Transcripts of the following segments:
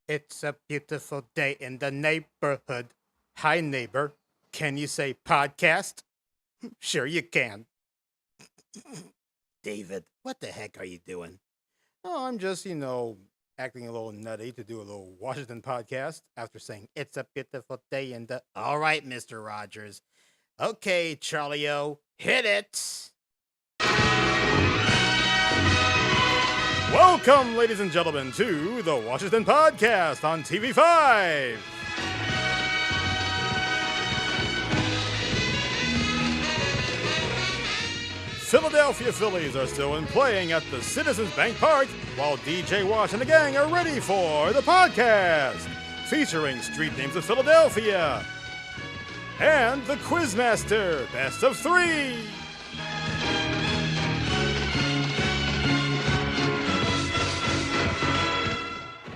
It's a beautiful day in the neighborhood. Hi, neighbor. Can you say podcast? Sure, you can. David, what the heck are you doing? Oh, I'm just, acting a little nutty to do a little Washington podcast after saying it's a beautiful day in the. All right, Mr. Rogers. Okay, Charlie O, hit it. Welcome, ladies and gentlemen, to the Washington Podcast on TV5. Philadelphia Phillies are still in playing at the Citizens Bank Park while DJ Wash and the gang are ready for the podcast featuring street names of Philadelphia and the Quizmaster Best of 3.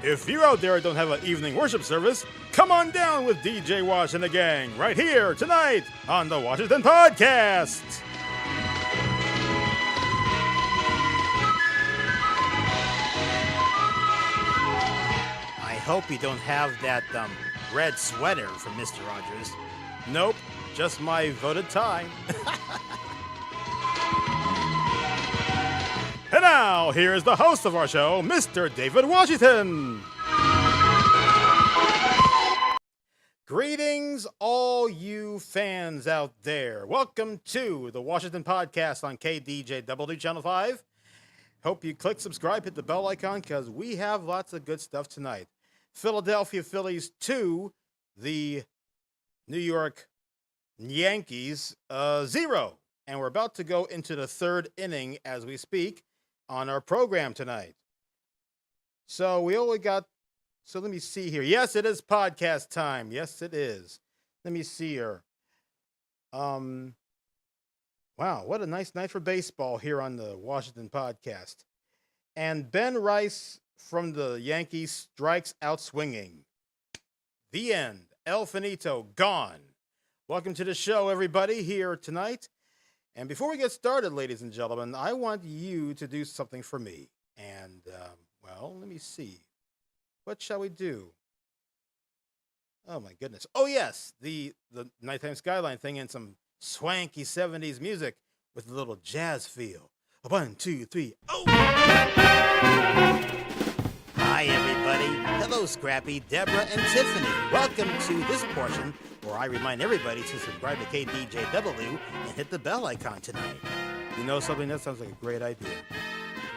If you out there don't have an evening worship service, come on down with DJ Wash and the gang right here tonight on the Washington Podcast. I hope you don't have that red sweater from Mr. Rogers. Nope, just my voted tie. And now, here's the host of our show, Mr. David Washington. Greetings, all you fans out there. Welcome to the Washington Podcast on KDJW Channel 5. Hope you click subscribe, hit the bell icon, because we have lots of good stuff tonight. Philadelphia Phillies 2, the New York Yankees 0. And we're about to go into the third inning as we speak on our program tonight. So we only got, so let me see here. Yes, it is podcast time. Yes, it is. Let me see here. Wow, what a nice night for baseball here on the Washington Podcast. And Ben Rice from the Yankees strikes out swinging. The end. El Finito, gone. Welcome to the show, everybody, here tonight. And before we get started, ladies and gentlemen, I want you to do something for me. And, well, let me see. What shall we do? Oh, my goodness. Oh, yes, the nighttime skyline thing and some swanky 70s music with a little jazz feel. 1, 2, 3, oh! Hi, everybody. Hello, Scrappy, Deborah, and Tiffany. Welcome to this portion where I remind everybody to subscribe to KDJW and hit the bell icon tonight. You know something? That sounds like a great idea.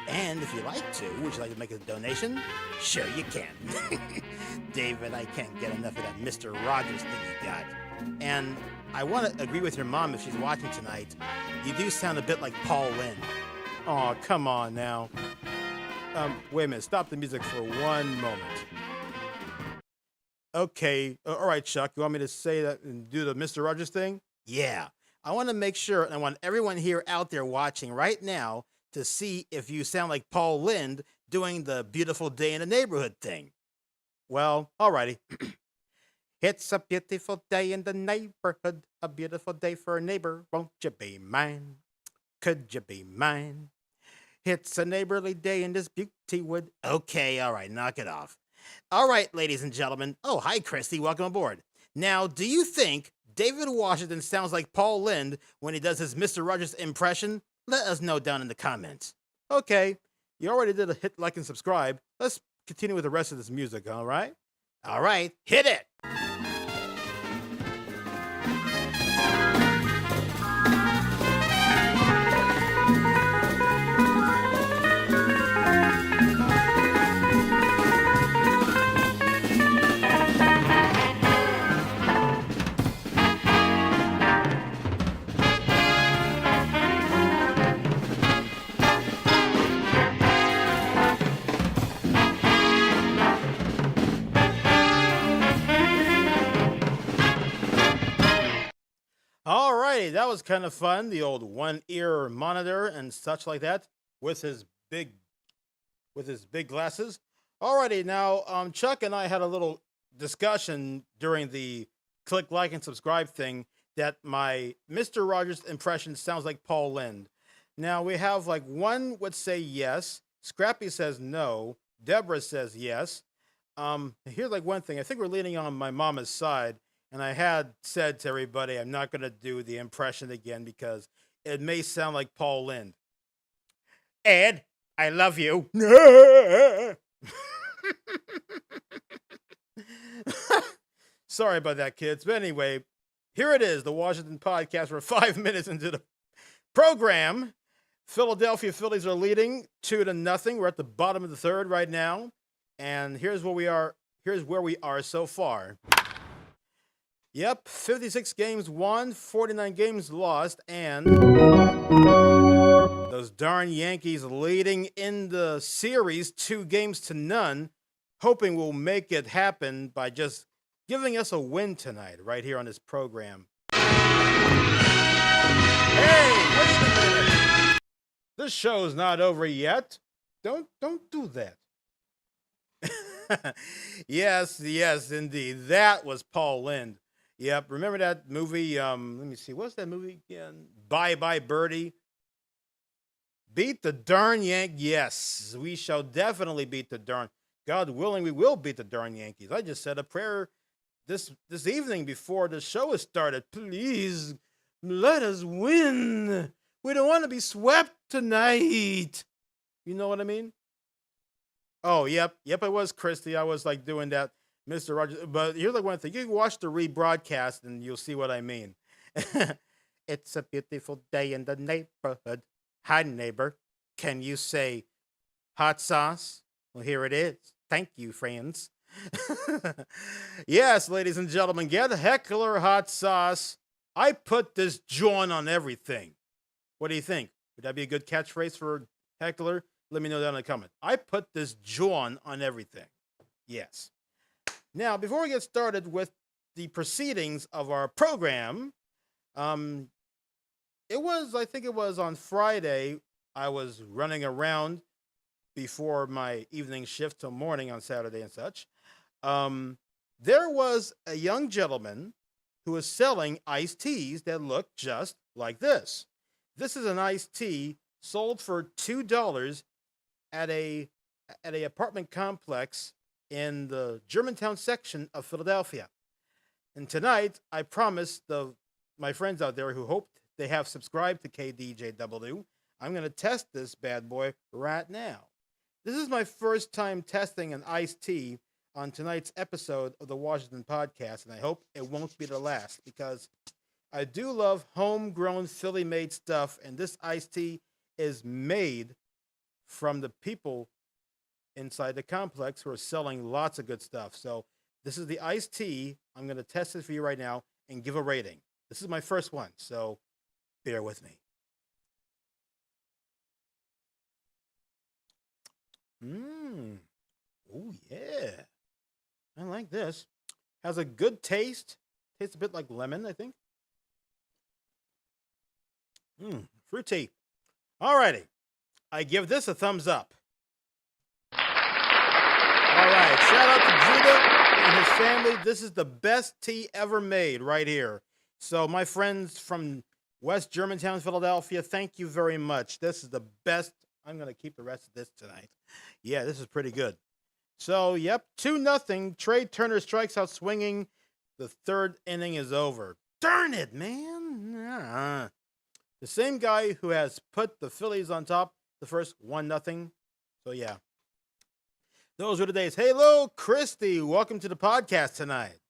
And if you like to, would you like to make a donation? Sure you can. David, I can't get enough of that Mr. Rogers thing you got. And I want to agree with your mom if she's watching tonight. You do sound a bit like Paul Lynde. Oh, come on now. Wait a minute. Stop the music for one moment. Okay. All right, Chuck. You want me to say that and do the Mr. Rogers thing? Yeah. I want to make sure, and I want everyone here out there watching right now to see if you sound like Paul Lynde doing the beautiful day in the neighborhood thing. Well, all righty. It's a beautiful day in the neighborhood, a beautiful day for a neighbor. Won't you be mine? Could you be mine? It's a neighborly day in this beauty wood. Okay, all right, knock it off. All right, ladies and gentlemen. Oh, hi, Christy. Welcome aboard. Now, do you think David Washington sounds like Paul Lynde when he does his Mr. Rogers impression? Let us know down in the comments. Okay, you already did a hit like and subscribe. Let's continue with the rest of this music, all right? All right, hit it! All righty, that was kind of fun. The old one-ear monitor and such like that with his big glasses. All righty, now Chuck and I had a little discussion during the click like and subscribe thing that my Mr. Rogers impression sounds like Paul Lynde. Now we have like one would say yes, Scrappy says no, Deborah says yes. Here's like one thing. I think we're leaning on my mama's side, and I had said to everybody, I'm not gonna do the impression again because it may sound like Paul Lynde. Ed, I love you. Sorry about that, kids. But anyway, here it is, the Washington Podcast. We're 5 minutes into the program. Philadelphia Phillies are leading 2-0. We're at the bottom of the third right now. And here's where we are. Here's where we are so far. Yep, 56 games won, 49 games lost, and those darn Yankees leading in the series 2-0, hoping we'll make it happen by just giving us a win tonight right here on this program. Hey, wait a minute. This show's not over yet. Don't do that. Yes, indeed. That was Paul Lynde. Yep, remember that movie? Let me see. What's that movie again? Bye Bye Birdie. Beat the darn Yankees. Yes, we shall definitely beat the darn. God willing, we will beat the darn Yankees. I just said a prayer this evening before the show has started. Please let us win. We don't want to be swept tonight. You know what I mean? Oh, yep, it was Christy. I was like doing that, Mr. Rogers. But here's like one thing. You can watch the rebroadcast and you'll see what I mean. It's a beautiful day in the neighborhood. Hi, neighbor. Can you say hot sauce? Well, here it is. Thank you, friends. Yes, ladies and gentlemen, get Heckler hot sauce. I put this joint on everything. What do you think? Would that be a good catchphrase for Heckler? Let me know down in the comment. I put this joint on everything. Yes. Now, before we get started with the proceedings of our program, I think it was on Friday, I was running around before my evening shift till morning on Saturday and such. There was a young gentleman who was selling iced teas that looked just like this. This is an iced tea sold for $2 at a apartment complex in the Germantown section of Philadelphia. And tonight, I promised my friends out there who hoped they have subscribed to KDJW, I'm going to test this bad boy right now. This is my first time testing an iced tea on tonight's episode of the Washington Podcast, and I hope it won't be the last because I do love homegrown Philly-made stuff, and this iced tea is made from the people inside the complex who are selling lots of good stuff. So this is the iced tea. I'm going to test it for you right now and give a rating. This is my first one, so bear with me. Oh, yeah. I like this. Has a good taste. Tastes a bit like lemon, I think. Fruity. Alrighty. I give this a thumbs up. All right. Shout out to Judah and his family. This is the best tea ever made right here. So my friends from West Germantown, Philadelphia, thank you very much. This is the best. I'm going to keep the rest of this tonight. Yeah, this is pretty good. So, yep, 2-0. Trey Turner strikes out swinging. The third inning is over. Darn it, man. The same guy who has put the Phillies on top the first 1-0. So, yeah. Those were the days. Hello, Christy. Welcome to the podcast tonight.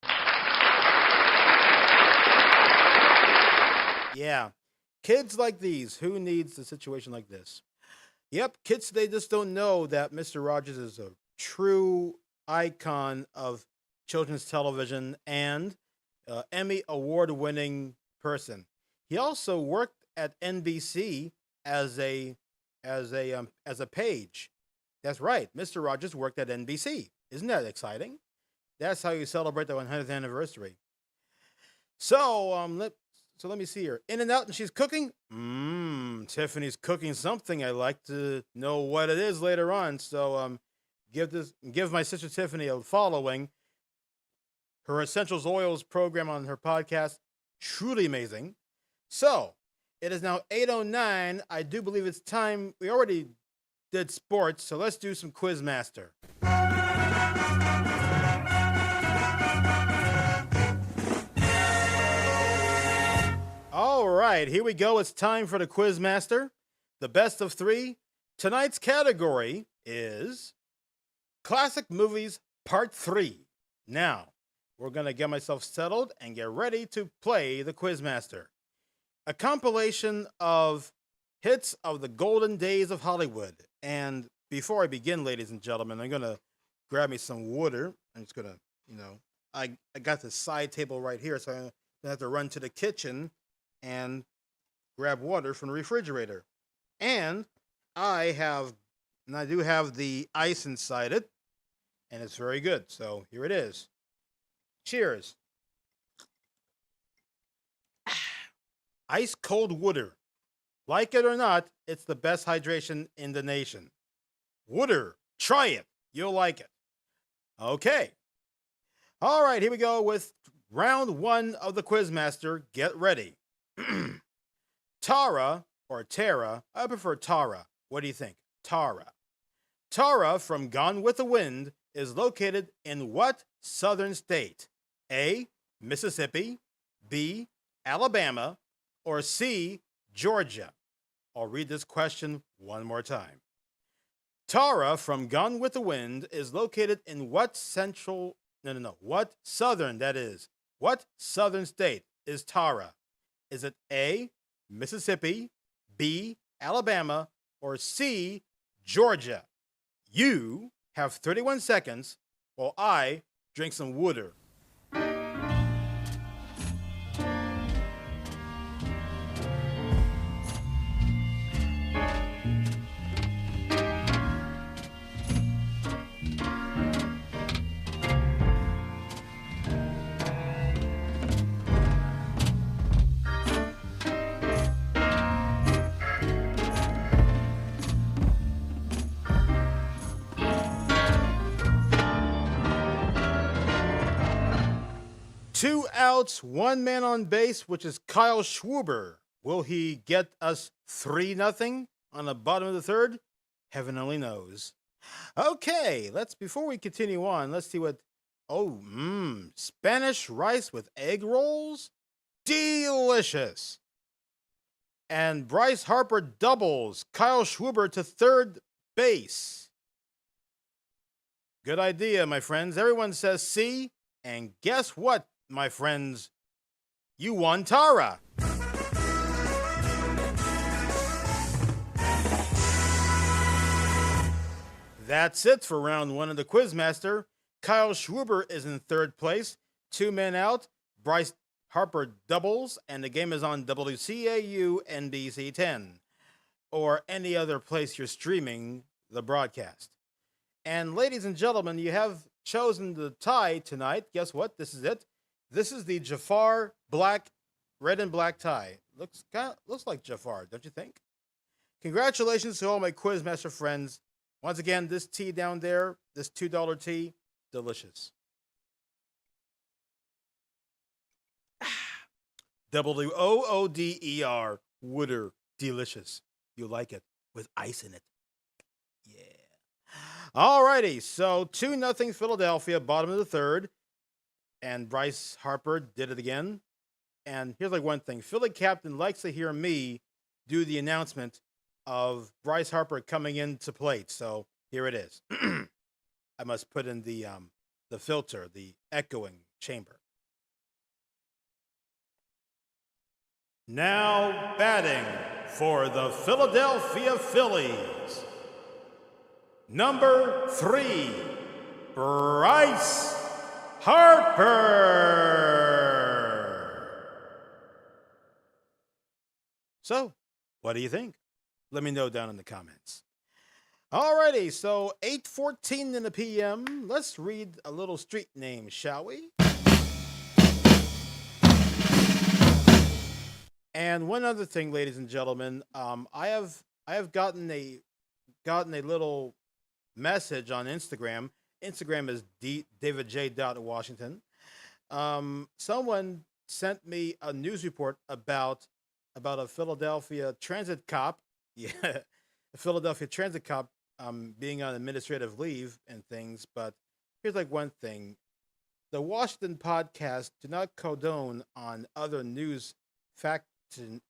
Yeah. Kids like these. Who needs a situation like this? Yep. Kids today just don't know that Mr. Rogers is a true icon of children's television and Emmy award-winning person. He also worked at NBC as a page. That's right. Mr. Rogers worked at NBC. Isn't that exciting? That's how you celebrate the 100th anniversary. So let me see here. In and Out, and she's cooking. Tiffany's cooking something. I'd like to know what it is later on. So give my sister Tiffany a following. Her Essentials Oils program on her podcast, truly amazing. So it is now 8:09. I do believe it's time. We already did sports, so let's do some Quizmaster. All right, here we go. It's time for the Quizmaster. The best of three. Tonight's category is Classic Movies Part 3. Now, we're going to get myself settled and get ready to play the Quizmaster. A compilation of hits of the golden days of Hollywood. And before I begin, ladies and gentlemen, I'm going to grab me some water. I'm just going to, I got this side table right here, so I'm going to have to run to the kitchen and grab water from the refrigerator. And I do have the ice inside it, and it's very good. So here it is. Cheers. Ice cold water. Like it or not, it's the best hydration in the nation. Water. Try it. You'll like it. Okay. All right, here we go with round one of the Quizmaster. Get ready. Tara, or Tara, I prefer Tara. What do you think? Tara. Tara from Gone with the Wind is located in what southern state? A, Mississippi, B, Alabama, or C, Georgia? I'll read this question one more time. Tara from Gone with the Wind is located in what what southern, that is. What southern state is Tara? Is it A, Mississippi, B, Alabama, or C, Georgia? You have 31 seconds while I drink some water. Two outs, one man on base, which is Kyle Schwarber. Will he get us 3-0 on the bottom of the third? Heaven only knows. Okay, before we continue on, let's see what. Spanish rice with egg rolls? Delicious. And Bryce Harper doubles Kyle Schwarber to third base. Good idea, my friends. Everyone says C, and guess what? My friends, you won Tara. That's it for round one of the Quizmaster. Kyle Schwarber is in third place. 2 men out. Bryce Harper doubles, and the game is on WCAU NBC 10 or any other place you're streaming the broadcast. And ladies and gentlemen, you have chosen the tie tonight. Guess what? This is it. This is the Jafar red and black tie. Looks like Jafar, don't you think? Congratulations to all my Quizmaster friends. Once again, this tea down there, this $2 tea, delicious. WOODER, Wooder, delicious. You like it with ice in it. Yeah. Alrighty, so 2-0 Philadelphia, bottom of the third. And Bryce Harper did it again. And here's one thing. Philly Captain likes to hear me do the announcement of Bryce Harper coming into plate. So here it is. I must put in the filter, the echoing chamber. Now batting for the Philadelphia Phillies. Number 3, Bryce Harper. So, what do you think? Let me know down in the comments. Alrighty, so 8:14 in the PM. Let's read a little street name, shall we? And one other thing, ladies and gentlemen, I have gotten a little message on Instagram. Instagram is davidj.washington. Someone sent me a news report about a Philadelphia transit cop. Yeah, a Philadelphia transit cop being on administrative leave and things. But here's one thing. The Washington podcast do not condone on other news fact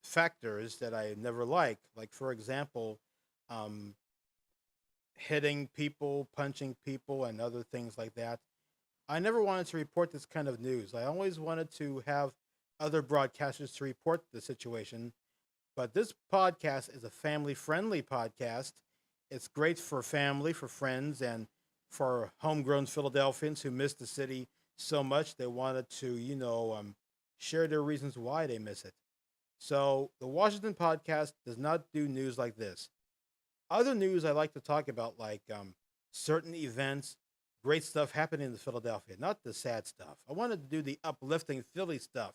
factors that I never liked. Like, for example, um, hitting people, punching people, and other things like that. I never wanted to report this kind of news. I always wanted to have other broadcasters to report the situation. But this podcast is a family friendly podcast. It's great for family, for friends, and for homegrown Philadelphians who miss the city so much they wanted to, share their reasons why they miss it. So the Washington podcast does not do news like this. Other news I like to talk about, like certain events, great stuff happening in Philadelphia, not the sad stuff. I wanted to do the uplifting Philly stuff,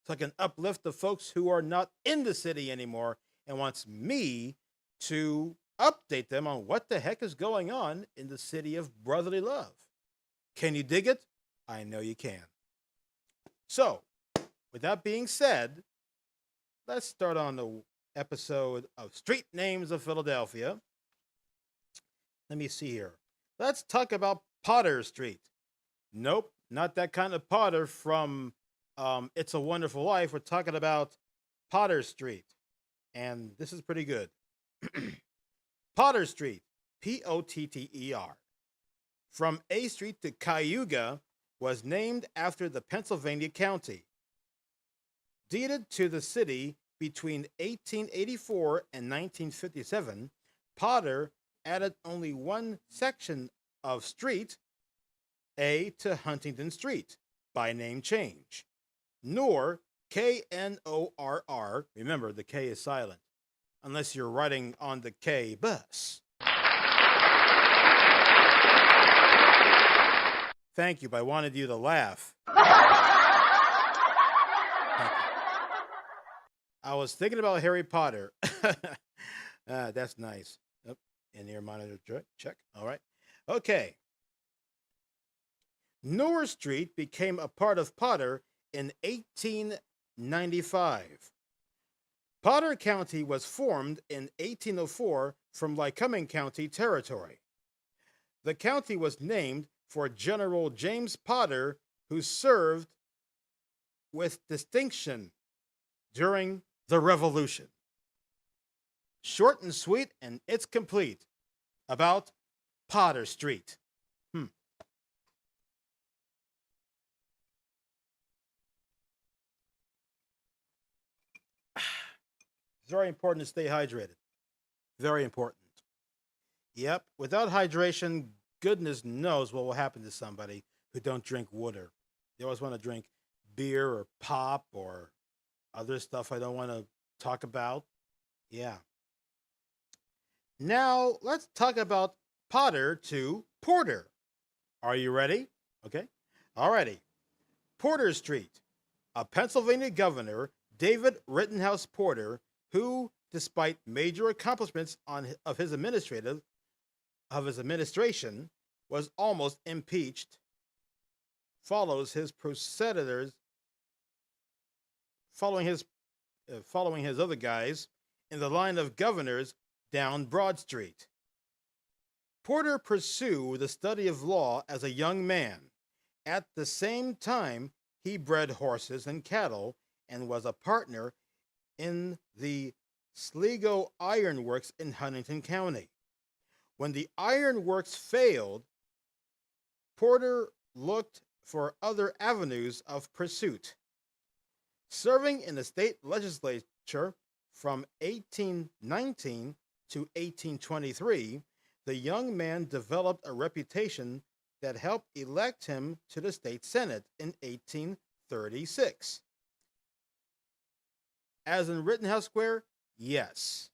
so I can uplift the folks who are not in the city anymore and wants me to update them on what the heck is going on in the city of brotherly love. Can you dig it? I know you can. So, with that being said, let's start on the episode of Street Names of Philadelphia. Let me see here. Let's talk about Potter Street. Nope, not that kind of Potter from It's a Wonderful Life. We're talking about Potter Street. And this is pretty good. Potter Street, Potter. From A Street to Cayuga was named after the Pennsylvania county. Deeded to the city between 1884 and 1957, Potter added only one section of street, A to Huntington Street, by name change, nor K-N-O-R-R, remember the K is silent, unless you're riding on the K bus. Thank you, but I wanted you to laugh. I was thinking about Harry Potter. That's nice. Oh, in-ear monitor check. All right. Okay. Noor Street became a part of Potter in 1895. Potter County was formed in 1804 from Lycoming County territory. The county was named for General James Potter, who served with distinction during the Revolution. Short and sweet, and it's complete about Potter Street. It's very important to stay hydrated. Very important. Yep, without hydration, goodness knows what will happen to somebody who don't drink water. They always want to drink beer or pop or other stuff I don't want to talk about. Yeah. Now, let's talk about Potter to Porter. Are you ready? Okay. Alrighty. Porter Street. A Pennsylvania governor, David Rittenhouse Porter, who, despite major accomplishments of his administration, was almost impeached, following his other guys in the line of governors down Broad Street. Porter pursued the study of law as a young man. At the same time, he bred horses and cattle and was a partner in the Sligo Iron Works in Huntington County. When the iron works failed, Porter looked for other avenues of pursuit. Serving in the state legislature from 1819 to 1823, the young man developed a reputation that helped elect him to the state senate in 1836. As in Rittenhouse Square, yes.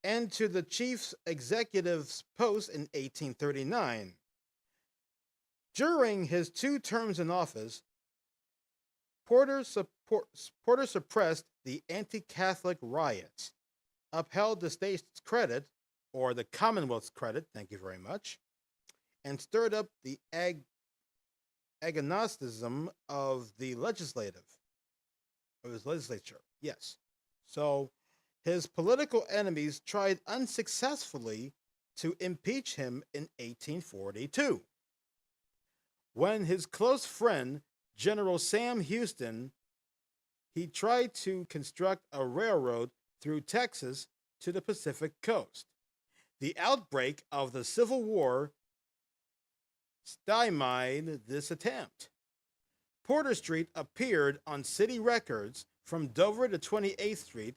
And to the chief executive's post in 1839. During his 2 terms in office, Porter suppressed the anti-Catholic riots, upheld the state's credit, or the Commonwealth's credit, thank you very much, and stirred up the agnosticism of the legislature. Yes. So his political enemies tried unsuccessfully to impeach him in 1842. When his close friend, General Sam Houston, he tried to construct a railroad through Texas to the Pacific coast. The outbreak of the Civil War stymied this attempt. Porter Street appeared on city records from Dover to 28th Street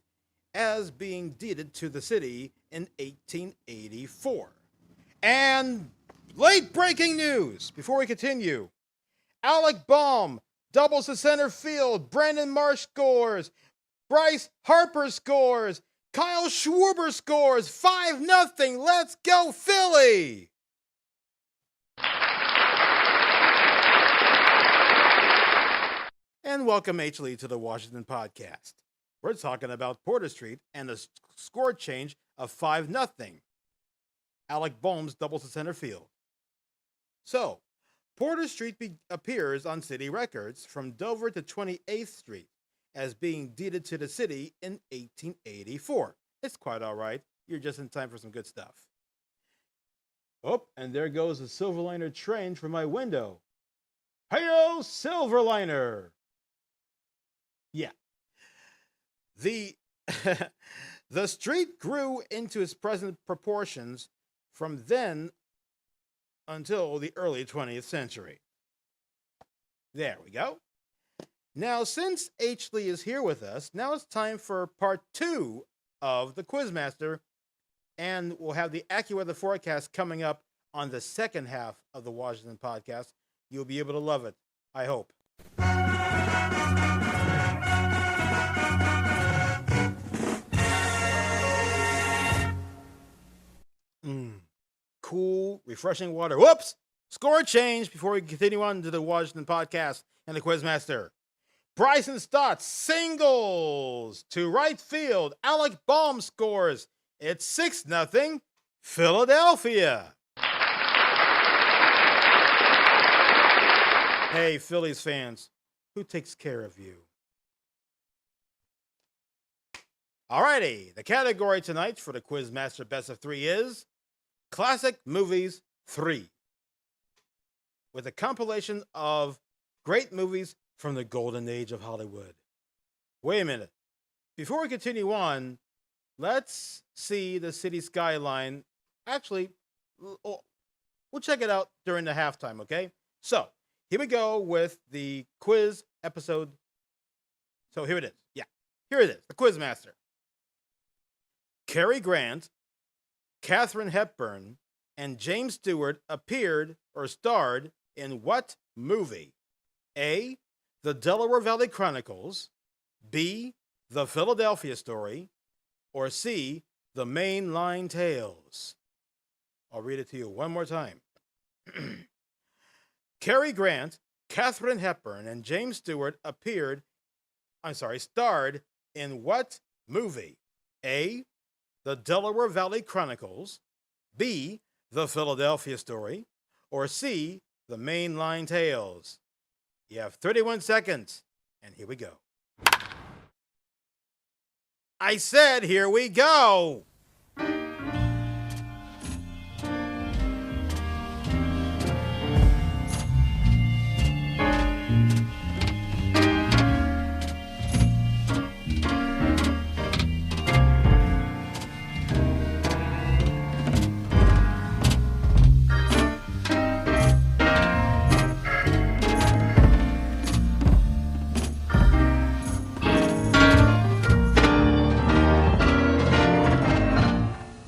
as being deeded to the city in 1884. And late breaking news before we continue. Alec Baum doubles to center field. Brandon Marsh scores. Bryce Harper scores. Kyle Schwarber scores. 5-0. Let's go, Philly! And welcome, H. Lee, to the Washington Podcast. We're talking about Porter Street and the score change of 5-0. Alec Baum's doubles to center field. So, Porter Street appears on city records from Dover to 28th Street as being deeded to the city in 1884. It's quite all right. You're just in time for some good stuff. Oh, and there goes the Silverliner train from my window. Hey-o, Silverliner! Yeah. The street grew into its present proportions from then until the early 20th century. There we go. Now, since H. Lee is here with us, now it's time for part 2 of the Quizmaster, and we'll have the AccuWeather forecast coming up on the second half of the Washington Podcast. You'll be able to love it, I hope. Cool, refreshing water. Whoops! Score change before we continue on to the Washington Podcast and the Quizmaster. Bryson Stott singles to right field. Alec Baum scores. It's 6-0 Philadelphia. Hey, Phillies fans, who takes care of you? Alrighty, the category tonight for the Quizmaster Best of 3 is Classic Movies 3, with a compilation of great movies from the golden age of Hollywood. Wait a minute. Before we continue on, let's see the city skyline. Actually, we'll check it out during the halftime, okay? So, here we go with the quiz episode. So, here it is. Yeah, here it is, the Quizmaster. Cary Grant, Katharine Hepburn, and James Stewart appeared or starred in what movie? A, The Delaware Valley Chronicles, B, The Philadelphia Story, or C, The Mainline Tales? I'll read it to you one more time. Cary Grant, Katharine Hepburn, and James Stewart starred in what movie? A, The Delaware Valley Chronicles, B, The Philadelphia Story, or C, The Mainline Tales? You have 31 seconds, and here we go. I said, here we go!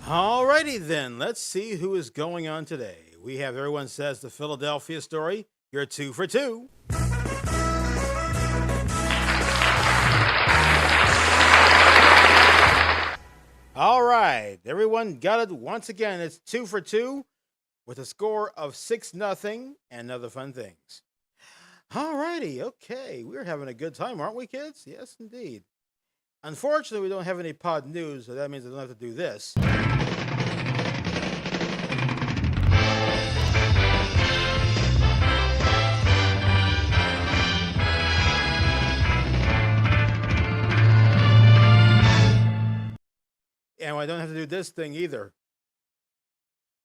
Alrighty then, let's see who is going on today. We have Everyone Says The Philadelphia Story. You're 2 for 2. All right, everyone got it once again. It's 2 for 2 with a score of 6-0 and other fun things. Alrighty, okay. We're having a good time, aren't we, kids? Yes, indeed. Unfortunately, we don't have any pod news, so that means I don't have to do this. And I don't have to do this thing either.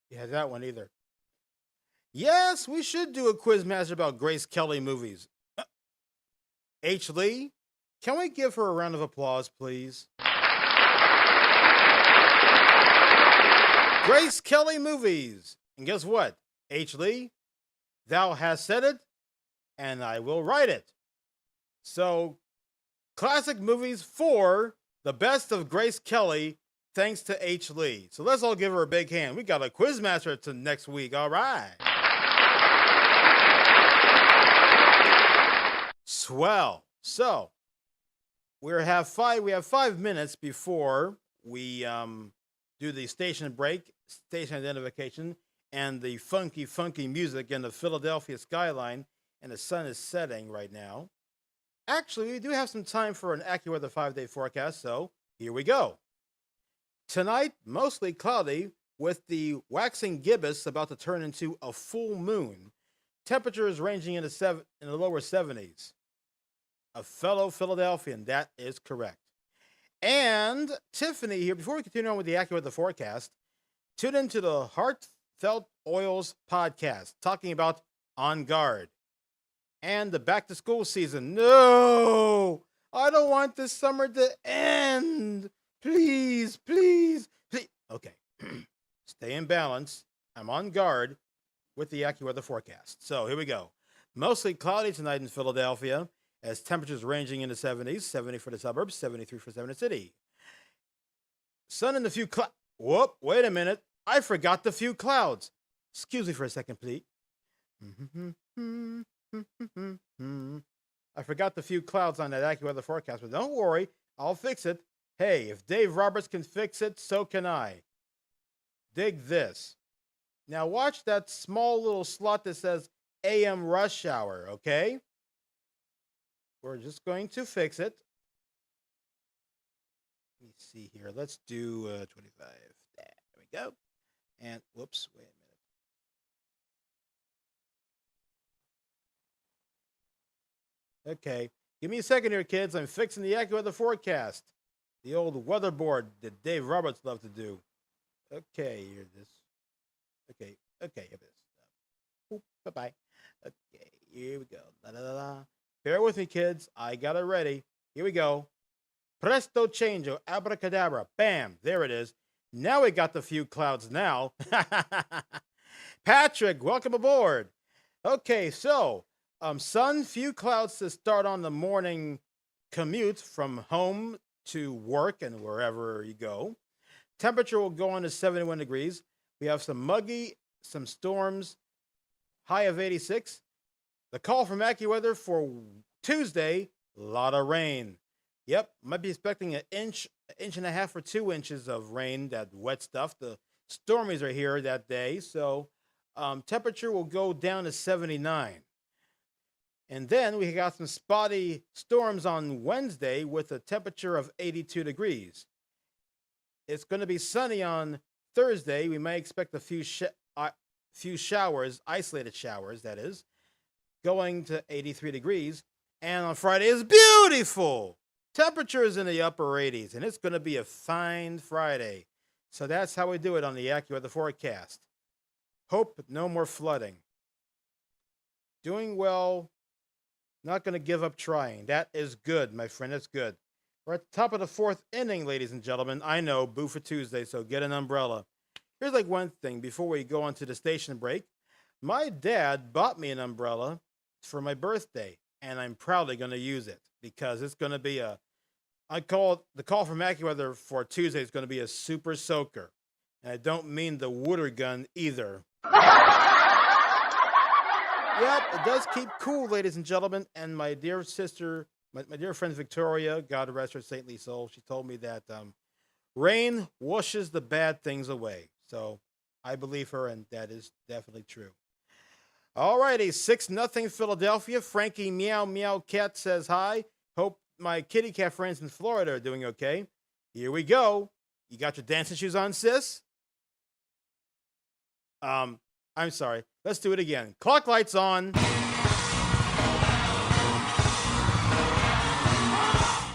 Yeah, that one either. Yes, we should do a Quizmaster about Grace Kelly movies. H. Lee, Can we give her a round of applause, please? Grace Kelly Movies. And guess what? H. Lee, thou hast said it, and I will write it. So, classic movies for the best of Grace Kelly, thanks to H. Lee. So let's all give her a big hand. We got a quizmaster to next week. All right. Swell. So, we have 5 minutes before we do the station break, station identification, and the funky music in the Philadelphia skyline, and the sun is setting right now. Actually, we do have some time for an AccuWeather 5-day forecast, so here we go. Tonight, mostly cloudy, with the waxing gibbous about to turn into a full moon. Temperatures ranging in the lower 70s. A fellow Philadelphian, that is correct. And Tiffany here, before we continue on with the AccuWeather forecast, tune into the Heartfelt Oils podcast, talking about On Guard and the back-to-school season. No! I don't want this summer to end. Please. Okay. Stay in balance. I'm on guard with the AccuWeather forecast. So here we go. Mostly cloudy tonight in Philadelphia, as temperatures ranging in the 70s, 70 for the suburbs, 73 for Seven City. Sun and a few clouds. Whoop, wait a minute. I forgot the few clouds. Excuse me for a second, please. I forgot the few clouds on that AccuWeather forecast, but don't worry, I'll fix it. Hey, if Dave Roberts can fix it, so can I. Dig this. Now watch that small little slot that says AM rush hour, okay? We're just going to fix it. Let me see here. Let's do 25. There we go. And whoops, wait a minute. Okay, give me a second here, kids. I'm fixing the AccuWeather forecast. The old weatherboard that Dave Roberts loved to do. Okay, here it is. Okay, here it is. Bye-bye. Okay, here we go. La. Bear with me, kids. I got it ready. Here we go. Presto changeo, abracadabra. Bam, there it is. Now we got the few clouds now. Patrick, welcome aboard. Okay, so, sun, few clouds to start on the morning commute from home to work and wherever you go. Temperature will go on to 71 degrees. We have some muggy, some storms, high of 86. The call from AccuWeather for Tuesday, a lot of rain. Yep, might be expecting an inch and a half or 2 inches of rain, that wet stuff. The stormies are here that day, so temperature will go down to 79. And then we got some spotty storms on Wednesday with a temperature of 82 degrees. It's going to be sunny on Thursday. We may expect a few showers, isolated showers, that is, going to 83 degrees. And on Friday is beautiful. Temperatures in the upper 80s, and it's going to be a fine Friday. So that's how we do it on the AccuWeather forecast. Hope no more flooding. Doing well. Not going to give up trying. That is good, my friend. That's good. We're at the top of the 4th inning, ladies and gentlemen. I know, boo for Tuesday, so get an umbrella. Here's like one thing before we go on to the station break. My dad bought me an umbrella for my birthday, and I'm proudly going to use it because it's going to be the call from AccuWeather for Tuesday is going to be a super soaker. And I don't mean the water gun either. Yep, it does keep cool, ladies and gentlemen. And my dear sister, my dear friend Victoria, God rest her saintly soul, she told me that rain washes the bad things away. So I believe her, and that is definitely true. All righty, 6-0 Philadelphia. Frankie Meow Meow Cat says hi. Hope my kitty cat friends in Florida are doing okay. Here we go. You got your dancing shoes on, sis? I'm sorry. Let's do it again. Clock lights on.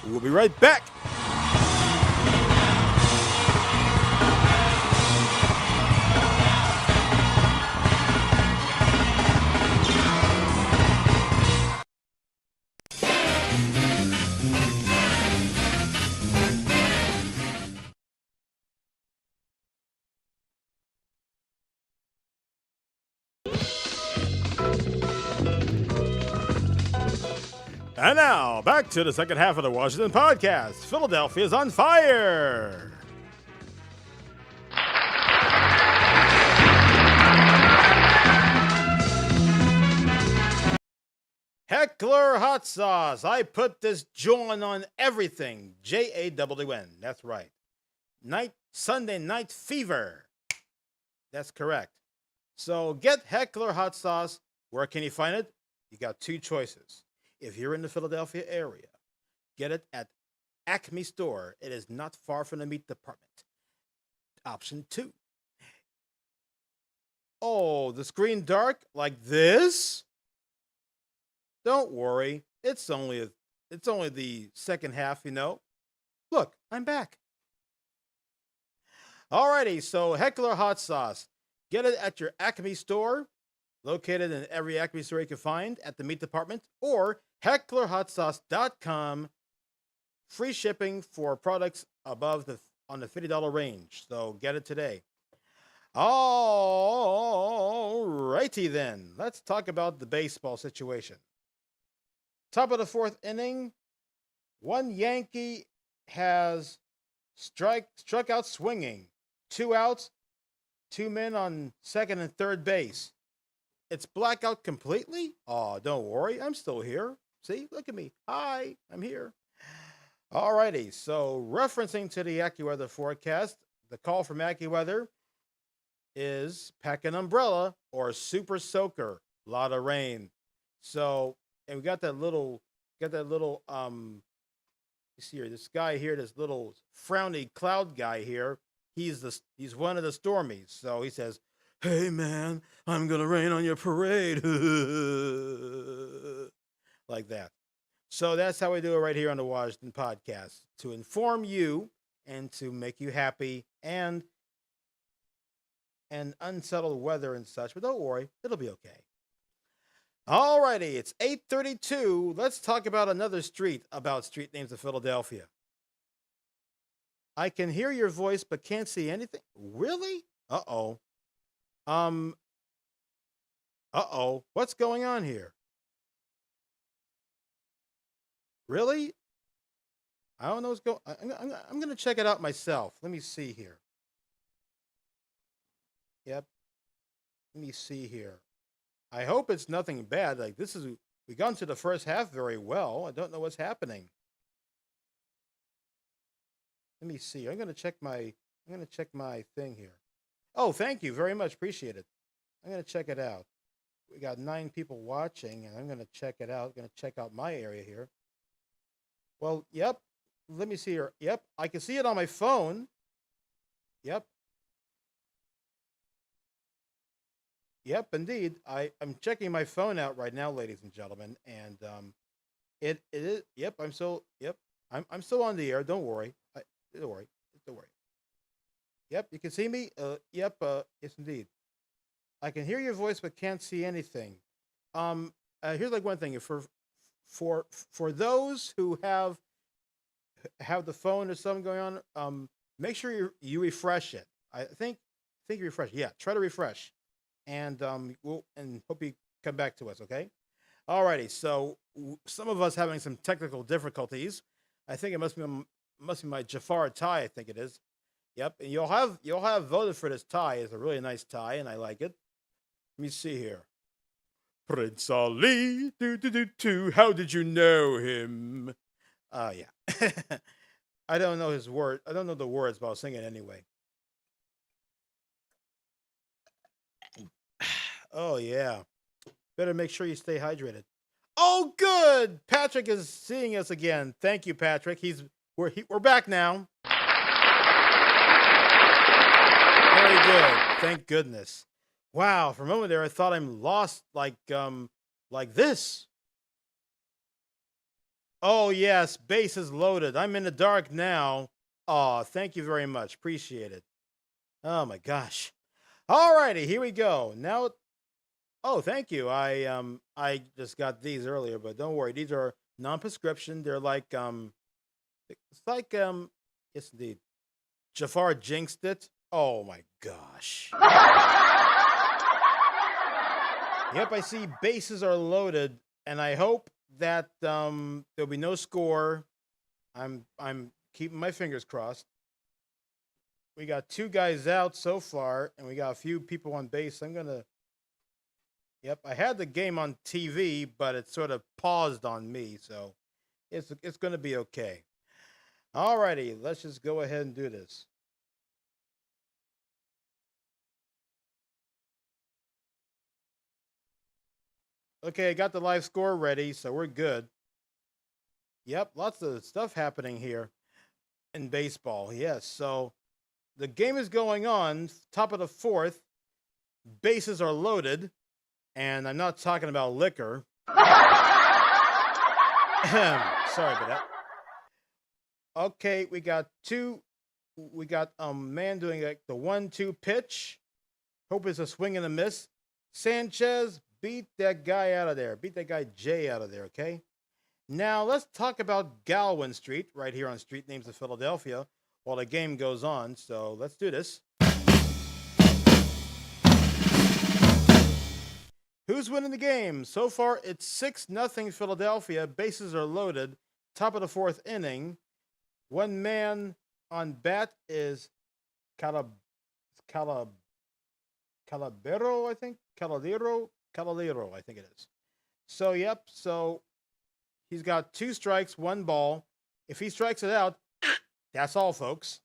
We'll be right back. And now, back to the second half of the Washington podcast. Philadelphia's on fire! Heckler Hot Sauce. I put this joint on everything. JAWN. That's right. Sunday Night Fever. That's correct. So get Heckler Hot Sauce. Where can you find it? You got two choices. If you're in the Philadelphia area, get it at Acme Store. It is not far from the meat department. Option 2. Oh, the screen dark like this? Don't worry. It's only the second half, you know. Look, I'm back. Alrighty, so Heckler Hot Sauce. Get it at your Acme Store, located in every Acme store you can find at the meat department, or hecklerhotsauce.com. Free shipping for products above on the $50 range. So get it today. Alrighty then. Let's talk about the baseball situation. Top of the fourth inning, one Yankee has struck out swinging. 2 outs, 2 men on second and third base. It's blackout completely? Oh, don't worry. I'm still here. See, look at me. Hi, I'm here. Alrighty, so referencing to the AccuWeather forecast, the call from AccuWeather is pack an umbrella or super soaker. A lot of rain. So, and we got that little, you see here, this guy here, this little frowny cloud guy here. He's one of the stormies. So he says, "Hey man, I'm gonna rain on your parade." Like that. So that's how we do it right here on the Washington podcast, to inform you and to make you happy and unsettled weather and such. But don't worry, it'll be okay. Alrighty, it's 8:32. Let's talk about another street names of Philadelphia. I can hear your voice but can't see anything. Really? Uh-oh. What's going on here? Really? I don't know what's going on. I'm going to check it out myself. Let me see here. Yep. Let me see here. I hope it's nothing bad. Like we got into the first half very well. I don't know what's happening. Let me see. I'm going to check my thing here. Oh, thank you very much. Appreciate it. I'm going to check it out. We got 9 people watching, and I'm going to check it out. I'm going to check out my area here. Well, yep. Let me see here. Yep. I can see it on my phone. Yep. Yep, indeed. I'm checking my phone out right now, ladies and gentlemen, and it is. Yep, I'm still on the air. Don't worry. Don't worry. Yep, you can see me. Yep. Yes, indeed. I can hear your voice, but can't see anything. Here's like one thing. For those who have the phone or something going on, make sure you refresh it. I think you refresh. Yeah, try to refresh, and we'll hope you come back to us. Okay. Alrighty. So some of us having some technical difficulties. I think it must be my Jafar tie. I think it is. Yep. And you'll have voted for this tie. It's a really nice tie, and I like it. Let me see here. Prince Ali, how did you know him? Yeah. I don't know his word. I don't know the words, but I'll sing it anyway. Oh, yeah. Better make sure you stay hydrated. Oh, good. Patrick is seeing us again. Thank you, Patrick. We're back now. Very good. Thank goodness. Wow, for a moment there, I thought I'm lost like this. Oh, yes, base is loaded. I'm in the dark now. Aw, thank you very much. Appreciate it. Oh, my gosh. All righty, here we go. Now, oh, thank you. I just got these earlier, but don't worry. These are non-prescription. They're like, it's like, yes, indeed. Jafar jinxed it. Oh, my gosh. Yep, I see bases are loaded, and I hope that there'll be no score. I'm keeping my fingers crossed. We got 2 guys out so far, and we got a few people on base. I'm gonna. Yep, I had the game on TV, but it sort of paused on me, so it's gonna be okay. Alrighty, let's just go ahead and do this. Okay, I got the live score ready, so we're good. Yep, lots of stuff happening here in baseball. Yes, so the game is going on. Top of the 4th, bases are loaded, and I'm not talking about liquor. Sorry about that. Okay, we got man doing like the 1-2 pitch. Hope it's a swing and a miss. Sanchez, beat that guy out of there. Beat that guy Jay out of there, okay? Now, let's talk about Galwin Street, right here on Street Names of Philadelphia, while the game goes on. So let's do this. Who's winning the game? So far, it's 6-0 Philadelphia. Bases are loaded. Top of the 4th inning. One man on bat is Calabero, I think. Calabero, I think it is. So, yep. So, he's got 2 strikes, 1 ball. If he strikes it out, that's all, folks.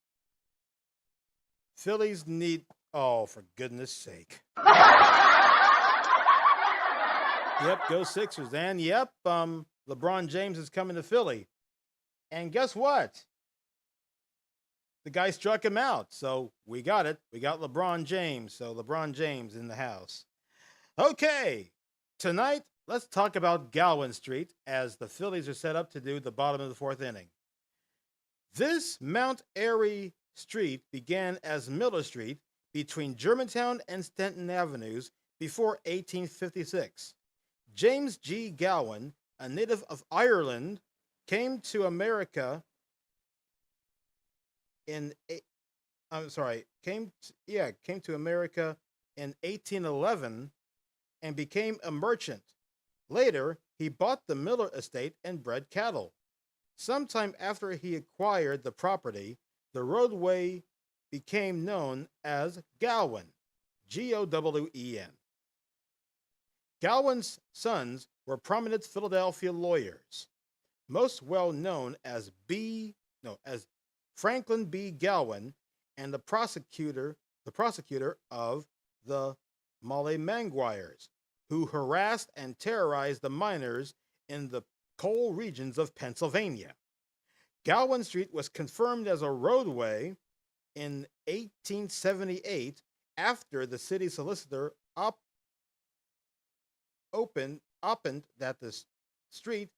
Phillies need... Oh, for goodness sake. Yep, go Sixers. And, yep, LeBron James is coming to Philly. And guess what? The guy struck him out. So we got it. We got LeBron James. So LeBron James in the house. Okay, tonight, let's talk about Galwin Street as the Phillies are set up to do the bottom of the 4th inning. This Mount Airy Street began as Miller Street between Germantown and Stanton Avenues before 1856. James G. Galwin, a native of Ireland, came to America in 1811 and became a merchant. Later, he bought the Miller estate and bred cattle. Sometime after he acquired the property, the roadway became known as Galwin, Gowen. Galwin's sons were prominent Philadelphia lawyers, most well known as Franklin B. Galwin and the prosecutor of the Molly Maguires, who harassed and terrorized the miners in the coal regions of Pennsylvania. Galwin Street was confirmed as a roadway in 1878 after the city solicitor opened that the street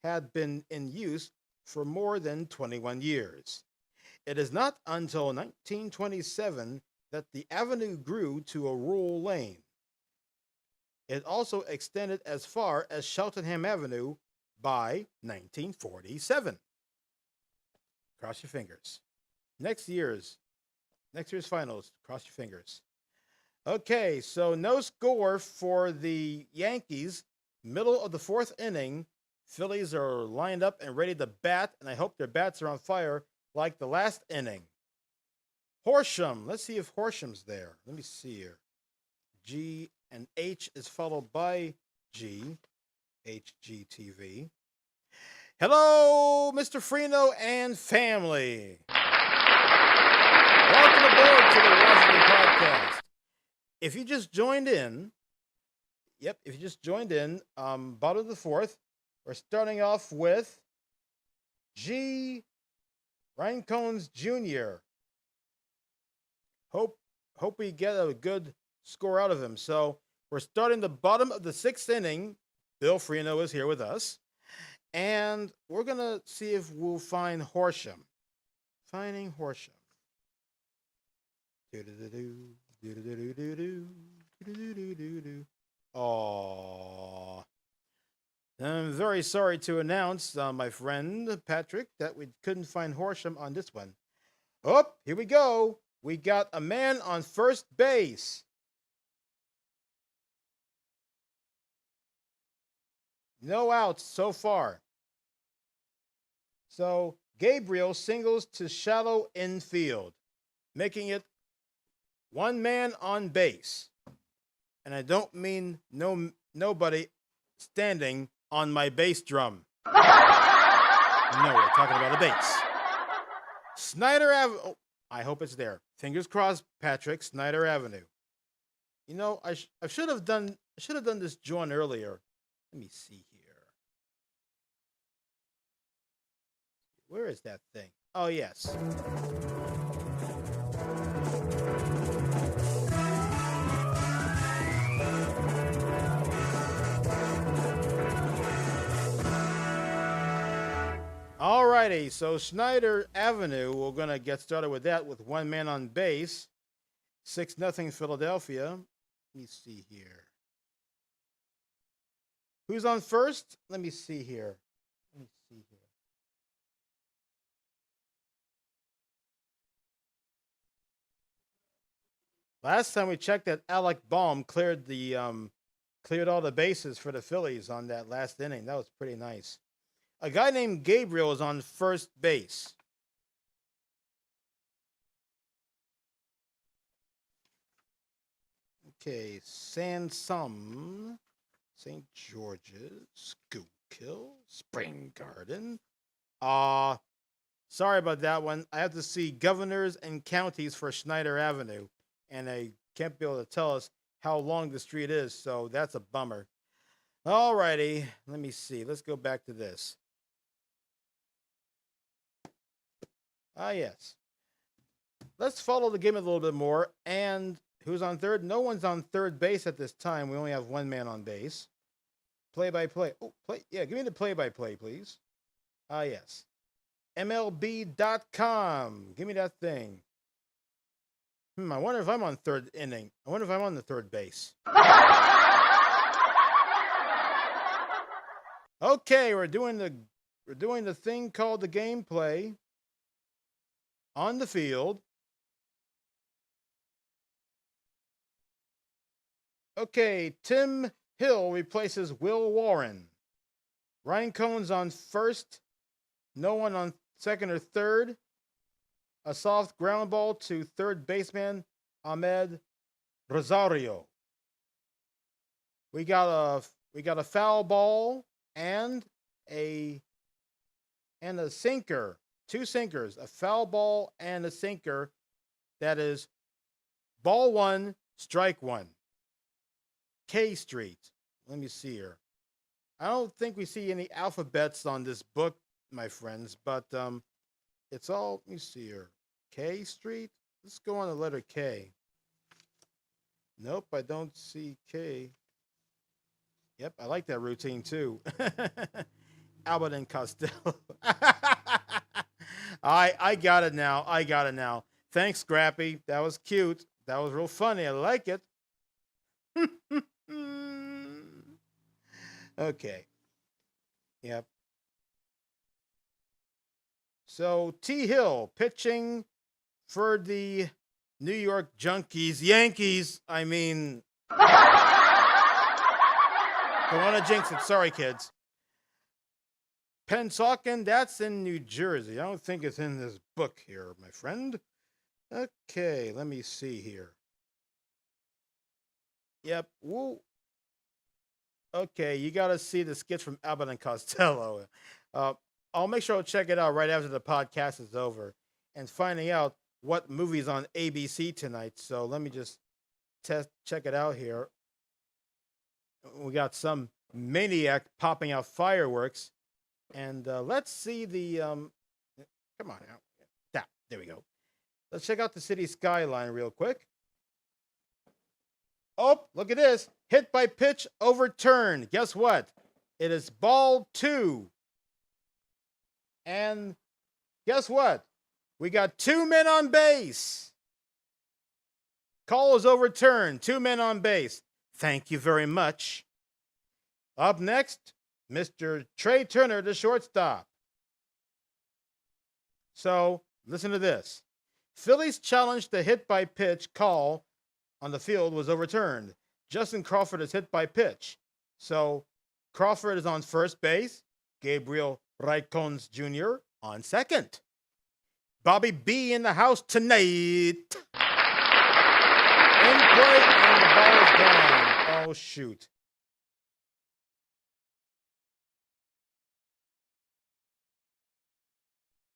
had been in use for more than 21 years. It is not until 1927 that the avenue grew to a rural lane. It also extended as far as Cheltenham Avenue by 1947. Cross your fingers. Next year's finals, cross your fingers. Okay, so no score for the Yankees. Middle of the 4th inning. Phillies are lined up and ready to bat, and I hope their bats are on fire like the last inning. Horsham. Let's see if Horsham's there. Let me see here. G and H is followed by G. HGTV. Hello, Mr. Freno and family. Welcome aboard to the Washington Podcast. If you just joined in, bottom of the 4th, we're starting off with G. Rhincones Jr. Hope we get a good score out of him. So we're starting the bottom of the 6th inning. Bill Freno is here with us. And we're going to see if we'll find Horsham. Finding Horsham. Aww. I'm very sorry to announce, my friend Patrick, that we couldn't find Horsham on this one. Oh, here we go. We got a man on first base. No outs so far. So Gabriel singles to shallow infield, making it one man on base. And I don't mean nobody standing on my bass drum. No, we're talking about a bass. Snyder Avenue. Oh, I hope it's there. Fingers crossed, Patrick. Snyder Avenue. You know, I should have done this joint earlier. Let me see here. Where is that thing? Oh, yes. Alrighty, so Snyder Avenue, we're going to get started with that with one man on base. 6-0 Philadelphia. Let me see here. Who's on first? Let me see here. Last time we checked that Alec Baum cleared all the bases for the Phillies on that last inning. That was pretty nice. A guy named Gabriel is on first base. Okay, Sansom, St. George's, Schuylkill, Spring Garden. Sorry about that one. I have to see governors and counties for Snyder Avenue, and they can't be able to tell us how long the street is, so that's a bummer. Alrighty, let me see. Let's go back to this. Yes. Let's follow the game a little bit more. And who's on third? No one's on third base at this time. We only have one man on base. Play-by-play. Oh, give me the play-by-play, please. Yes. MLB.com. Give me that thing. I wonder if I'm on third inning. I wonder if I'm on the third base. Okay, we're doing the thing called the gameplay on the field. Okay, Tim Hill replaces Will Warren. Ryan Cohen's on first. No one on second or third. A soft ground ball to third baseman Ahmed Rosario. We got a foul ball and a sinker. Two sinkers, a foul ball and a sinker. That is ball one, strike one. K Street. Let me see here. I don't think we see any alphabets on this book, my friends, but it's all, let me see here. K Street? Let's go on the letter K. Nope, I don't see K. Yep, I like that routine too. Albert and Costello. I got it now. Thanks, Scrappy. That was cute. That was real funny. I like it. Okay. Yep. So T. Hill pitching for the New York Yankees. I mean, don't want to jinx it. Sorry, kids. Pennsauken, that's in New Jersey. I don't think it's in this book here, my friend. Okay, let me see here. Yep. Woo. Okay, you got to see the sketch from Albert and Costello. I'll make sure I'll check it out right after the podcast is over and finding out what movie's on ABC tonight. So let me just check it out here. We got some maniac popping out fireworks. And let's see the, come on now. There we go. Let's check out the city skyline real quick. Oh, look at this. Hit by pitch overturned. Guess what? It is ball two. And guess what? We got two men on base. Call is overturned. Two men on base. Thank you very much. Up next, Mr. Trey Turner, the shortstop. So, listen to this. Phillies challenged the hit by pitch call on the field was overturned. Justin Crawford is hit by pitch. So, Crawford is on first base. Gabriel Raikkonen Jr. on second. Bobby B in the house tonight. In play, and the ball is gone. Oh, shoot.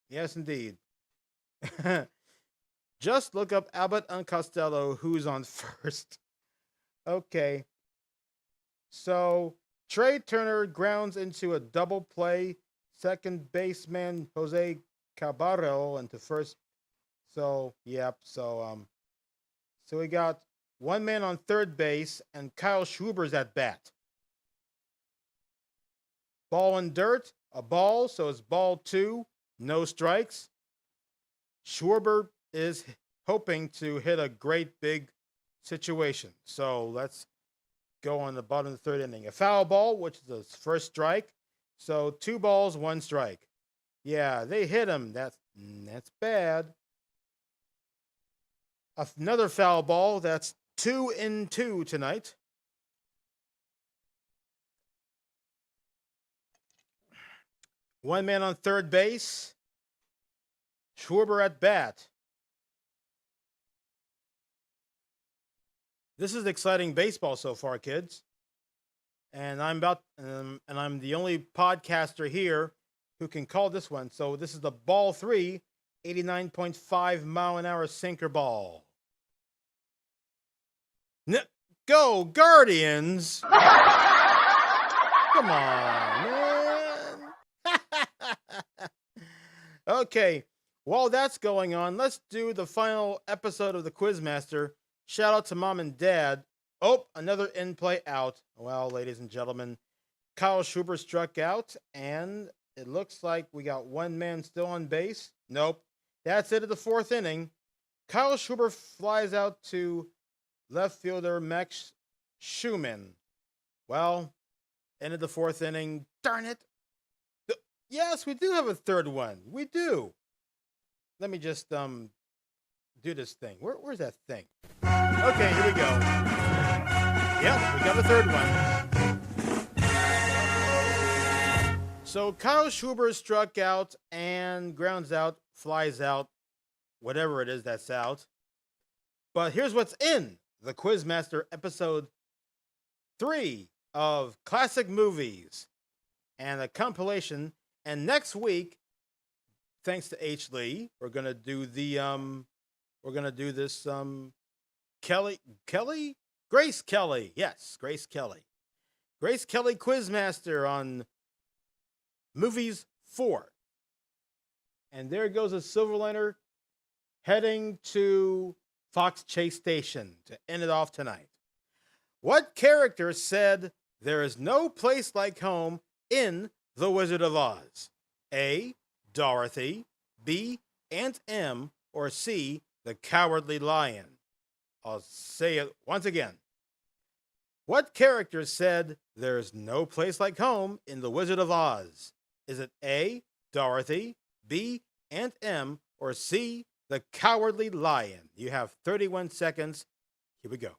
Yes, indeed. Just look up Abbott and Costello, who's on first. Okay. So, Trey Turner grounds into a double play. Second baseman Jose Cabarro into first. So, yep. So we got one man on third base, and Kyle Schwarber's at bat. Ball and dirt, a ball, so it's ball 2, no strikes. Schwarber is hoping to hit a great big situation. So let's go on the bottom of the third inning. A foul ball, which is the first strike. So 2 balls, 1 strike. Yeah, they hit him. That's bad. Another foul ball. That's 2-2 tonight. One man on third base. Schwarber at bat. This is exciting baseball so far, kids. And I'm the only podcaster here who can call this one. So this is the ball 3, 89.5 mile an hour sinker ball. Go Guardians! Come on, man. Okay, while that's going on, let's do the final episode of the Quizmaster. Shout out to Mom and Dad. Oh, another in-play out. Well, ladies and gentlemen, Kyle Schwarber struck out, and it looks like we got one man still on base. Nope. That's it at the 4th inning. Kyle Schwarber flies out to left fielder Max Schumann. Well, end of the 4th inning. Darn it. Yes, we do have a third one. We do. Let me just do this thing. Where's that thing? Okay, here we go. Yep, we got a third one. So Kyle Schwarber struck out and grounds out, flies out, whatever it is that's out. But here's what's in the Quizmaster episode 3 of Classic Movies and a compilation. And next week, thanks to H. Lee, we're gonna do this Grace Kelly. Yes, Grace Kelly. Grace Kelly Quizmaster on Movies 4. And there goes a Silverliner heading to Fox Chase Station to end it off tonight. What character said there is no place like home in The Wizard of Oz? A. Dorothy, B. Aunt M, or C. The Cowardly Lion? I'll say it once again. What character said there's no place like home in The Wizard of Oz? Is it A. Dorothy, B. Aunt M, or C. The Cowardly Lion? You have 31 seconds. Here we go.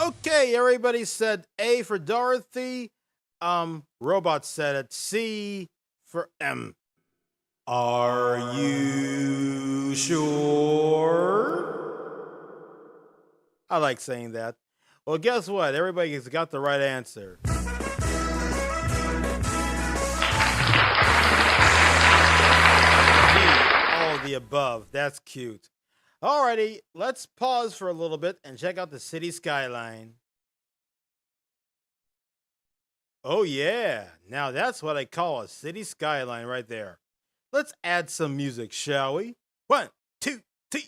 Okay, everybody said A for Dorothy. Robot said it. C for M. Are you sure? I like saying that. Well, guess what? Everybody's got the right answer. All of the above. That's cute. Alrighty, let's pause for a little bit and check out the city skyline. Oh yeah, now that's what I call a city skyline right there. Let's add some music, shall we? 1, 2, 3,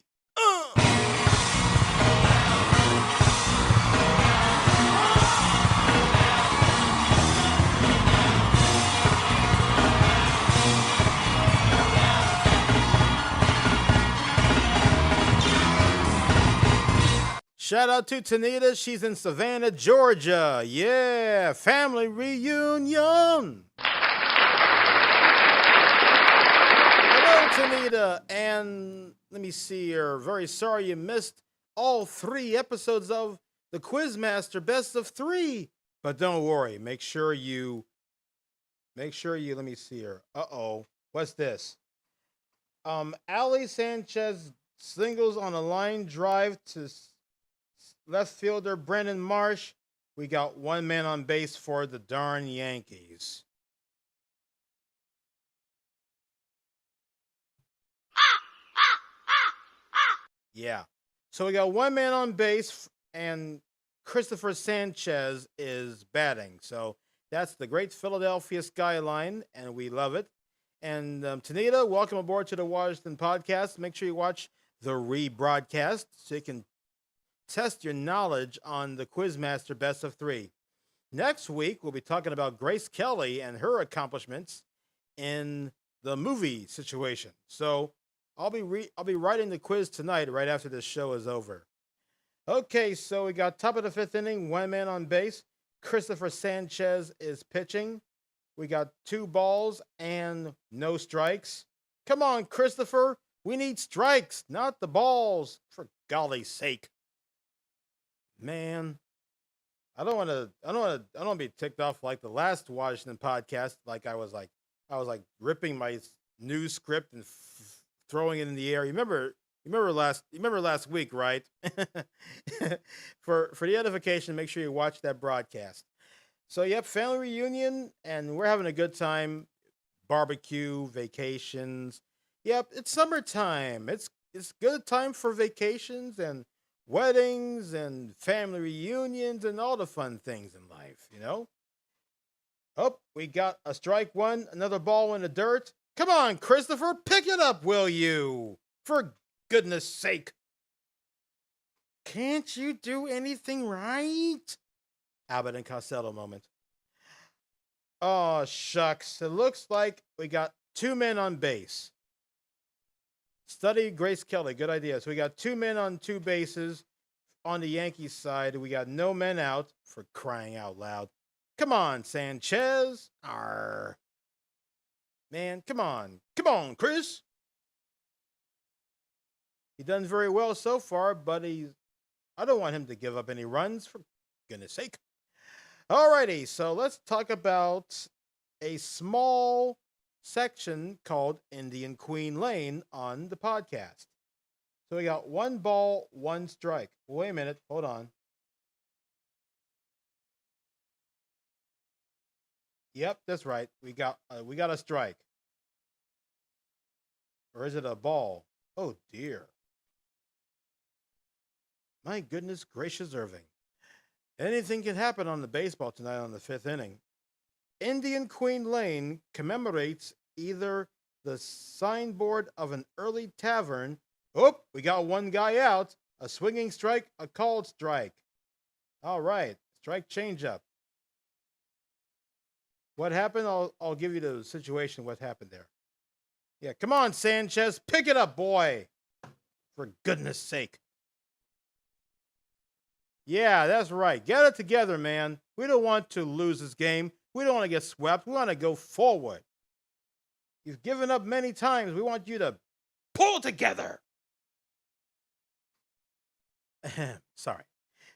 Shout out to Tanita. She's in Savannah, Georgia. Yeah, family reunion. Hello, Tanita. And let me see here. Very sorry you missed all 3 episodes of the Quizmaster Best of 3. But don't worry. Make sure you, let me see here. Uh-oh. What's this? Ali Sanchez singles on a line drive to left fielder Brandon Marsh. We got 1 man on base for the darn Yankees. Yeah. So we got 1 man on base, and Christopher Sanchez is batting. So that's the great Philadelphia skyline, and we love it. And Tanita, welcome aboard to the Washington Podcast. Make sure you watch the rebroadcast so you can test your knowledge on the Quizmaster Best of 3. Next week, we'll be talking about Grace Kelly and her accomplishments in the movie situation. So I'll be writing the quiz tonight right after this show is over. Okay, so we got top of the 5th inning, 1 man on base. Christopher Sanchez is pitching. We got 2 balls and no strikes. Come on, Christopher. We need strikes, not the balls, for golly's sake. Man, I don't want to be ticked off like the last Washington podcast. Like I was ripping my news script and throwing it in the air. You remember last week, right? For the edification, make sure you watch that broadcast. So, yep, family reunion, and we're having a good time. Barbecue, vacations. Yep, it's summertime. It's good time for vacations and weddings and family reunions and all the fun things in life, you know? Oh, we got a strike 1, another ball in the dirt. Come on, Christopher, pick it up, will you? For goodness sake. Can't you do anything right? Abbott and Costello moment. Oh, shucks. It looks like we got 2 men on base. Study Grace Kelly. Good idea. So we got 2 men on 2 bases on the Yankees side. We got no men out, for crying out loud. Come on, Sanchez. Arr. Man, come on. Come on, Chris. He done very well so far, but I don't want him to give up any runs, for goodness sake. Alrighty, so let's talk about a small section called Indian Queen Lane on the podcast. So we got 1 ball, 1 strike. Wait a minute, hold on. Yep, that's right. We got a strike. Or is it a ball? Oh dear. My goodness gracious, Irving. Anything can happen on the baseball tonight on the 5th inning. Indian Queen Lane commemorates either the signboard of an early tavern. Oh, we got 1 guy out. A swinging strike, a called strike. All right, strike changeup. What happened? I'll give you the situation. What happened there? Yeah, come on, Sanchez, pick it up, boy. For goodness sake. Yeah, that's right. Get it together, man. We don't want to lose this game. We don't want to get swept. We want to go forward. You've given up many times. We want you to pull together. Sorry.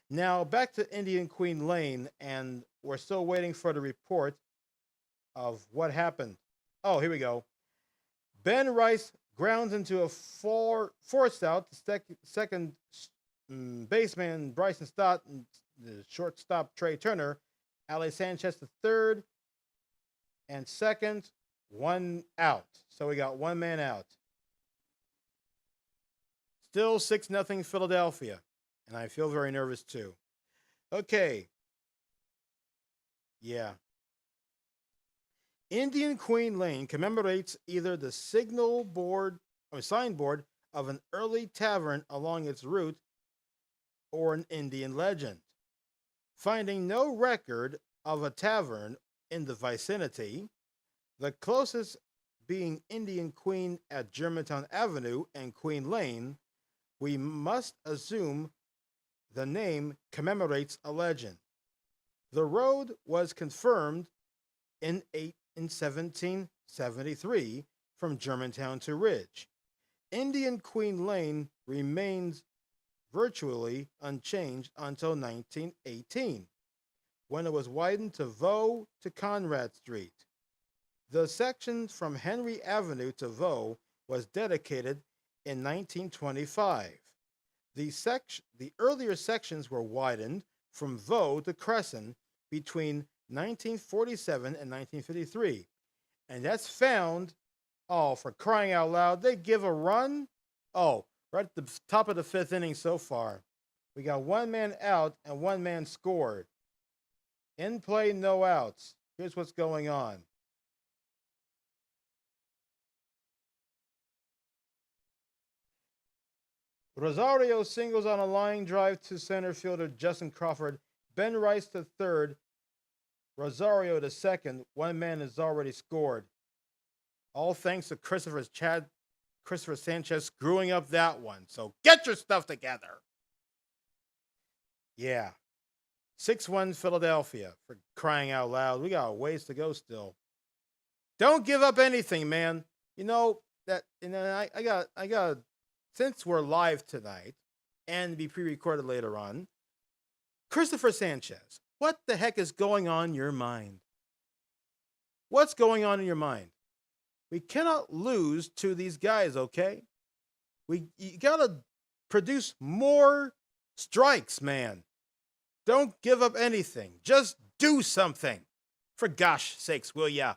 Now, back to Indian Queen Lane, and we're still waiting for the report of what happened. Oh, here we go. Ben Rice grounds into a force out. Second baseman Bryson Stott, the shortstop Trey Turner, Ali Sanchez the third, and second, 1 out. So we got 1 man out. Still 6-0 Philadelphia, and I feel very nervous too. Okay. Yeah. Indian Queen Lane commemorates either the signboard of an early tavern along its route or an Indian legend. Finding no record of a tavern in the vicinity, the closest being Indian Queen at Germantown Avenue and Queen Lane, we must assume the name commemorates a legend. The road was confirmed in 1773 from Germantown to Ridge. Indian Queen Lane remains virtually unchanged until 1918, when it was widened to Vaux to Conrad Street. The section from Henry Avenue to Vaux was dedicated in 1925. The earlier sections were widened from Vaux to Crescent between 1947 and 1953, and that's found, oh, for crying out loud, they give a run, oh, right at the top of the fifth inning so far. We got one man out and one man scored. In play, no outs. Here's what's going on. Rosario singles on a line drive to center fielder Justin Crawford. Ben Rice to third. Rosario to second. One man has already scored. All thanks to Christopher Sanchez screwing up that one. So get your stuff together. Yeah. 6-1 Philadelphia, for crying out loud. We got a ways to go still. Don't give up anything, man. You know that. And then I got. Since we're live tonight and be pre-recorded later on, Christopher Sanchez, what the heck is going on in your mind? What's going on in your mind? We cannot lose to these guys, okay? You gotta produce more strikes, man. Don't give up anything. Just do something. For gosh sakes, will ya?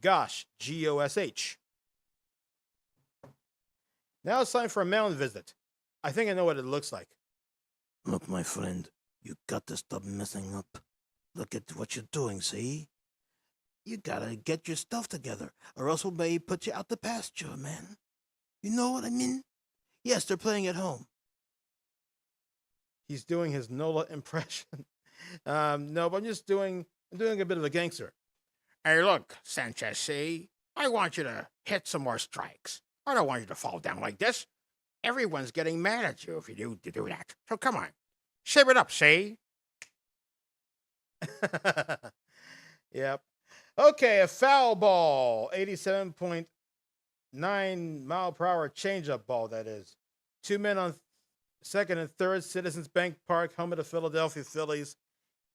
Gosh, Gosh. Now it's time for a mound visit. I think I know what it looks like. Look, my friend, you got to stop messing up. Look at what you're doing, see? You gotta get your stuff together, or else we may put you out the pasture, man. You know what I mean? Yes, they're playing at home. He's doing his Nola impression. No, but I'm doing a bit of a gangster. Hey, look, Sanchez, see? I want you to hit some more strikes. I don't want you to fall down like this. Everyone's getting mad at you if you do that. So come on. Save it up, see? Yep. Okay, a foul ball. 87.9 mile per hour changeup ball, that is. 2 men on second and third, Citizens Bank Park, home of the Philadelphia Phillies.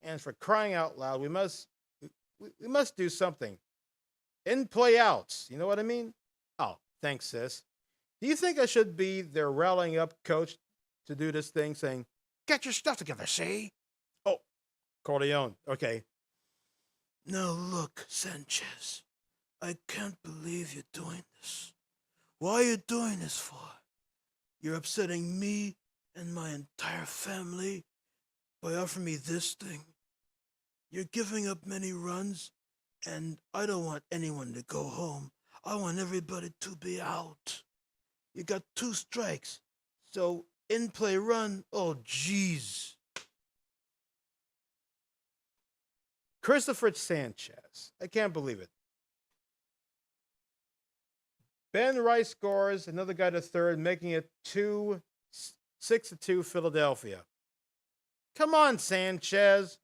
And for crying out loud, we must do something. In play outs. You know what I mean? Oh, thanks, sis. Do you think I should be their rallying up coach to do this thing, saying, get your stuff together, see? Oh, Corleone. Okay. Now look, Sanchez, I can't believe you're doing this. Why are you doing this for? You're upsetting me and my entire family by offering me this thing. You're giving up many runs, and I don't want anyone to go home. I want everybody to be out. You got 2 strikes, so in play run, oh jeez. Christopher Sanchez. I can't believe it. Ben Rice scores, another guy to third, making it 6-2 Philadelphia. Come on, Sanchez.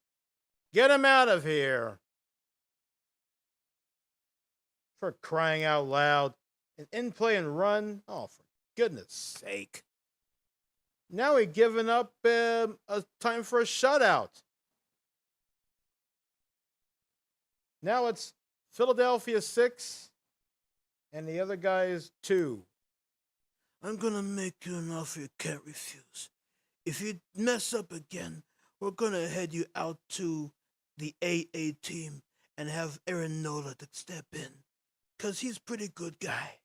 Get him out of here. For crying out loud. An in-play and run. Oh, for goodness sake. Now we're giving up a time for a shutout. Now it's Philadelphia 6 and the other guy is 2. I'm gonna make you an offer you can't refuse. If you mess up again, we're gonna head you out to the AA team and have Aaron Nola to step in. 'Cause he's a pretty good guy.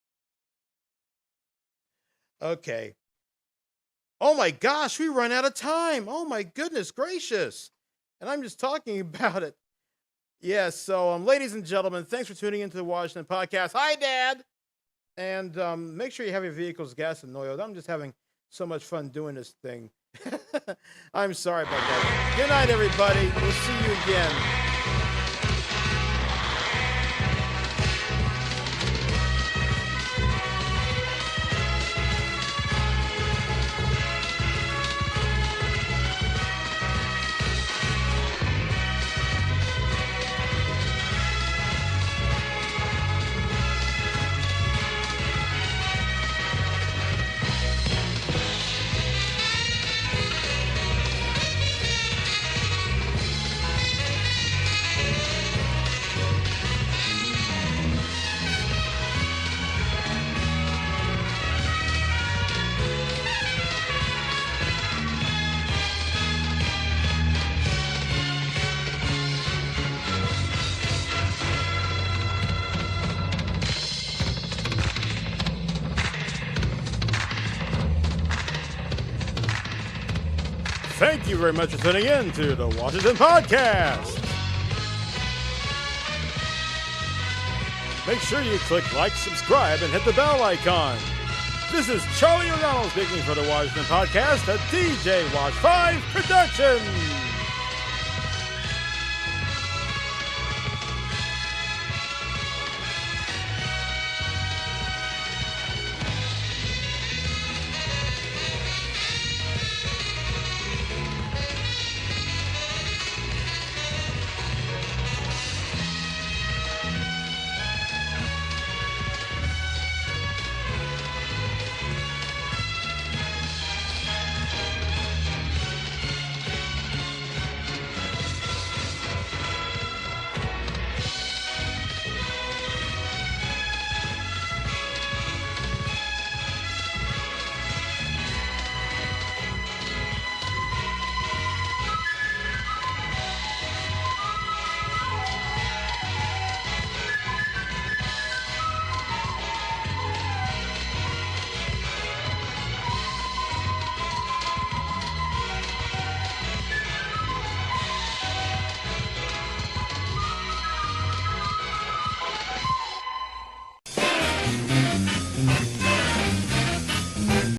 Okay. Oh my gosh, we run out of time. Oh my goodness gracious. And I'm just talking about it. Yes, so ladies and gentlemen, thanks for tuning into the Washington Podcast. Hi, Dad. And make sure you have your vehicle's gas and oil. I'm just having so much fun doing this thing. I'm sorry about that. Good night, everybody. We'll see you again. Thank you very much for tuning in to the Washington Podcast. Make sure you click like, subscribe, and hit the bell icon. This is Charlie O'Donnell speaking for the Washington Podcast, a DJ Watch 5 production.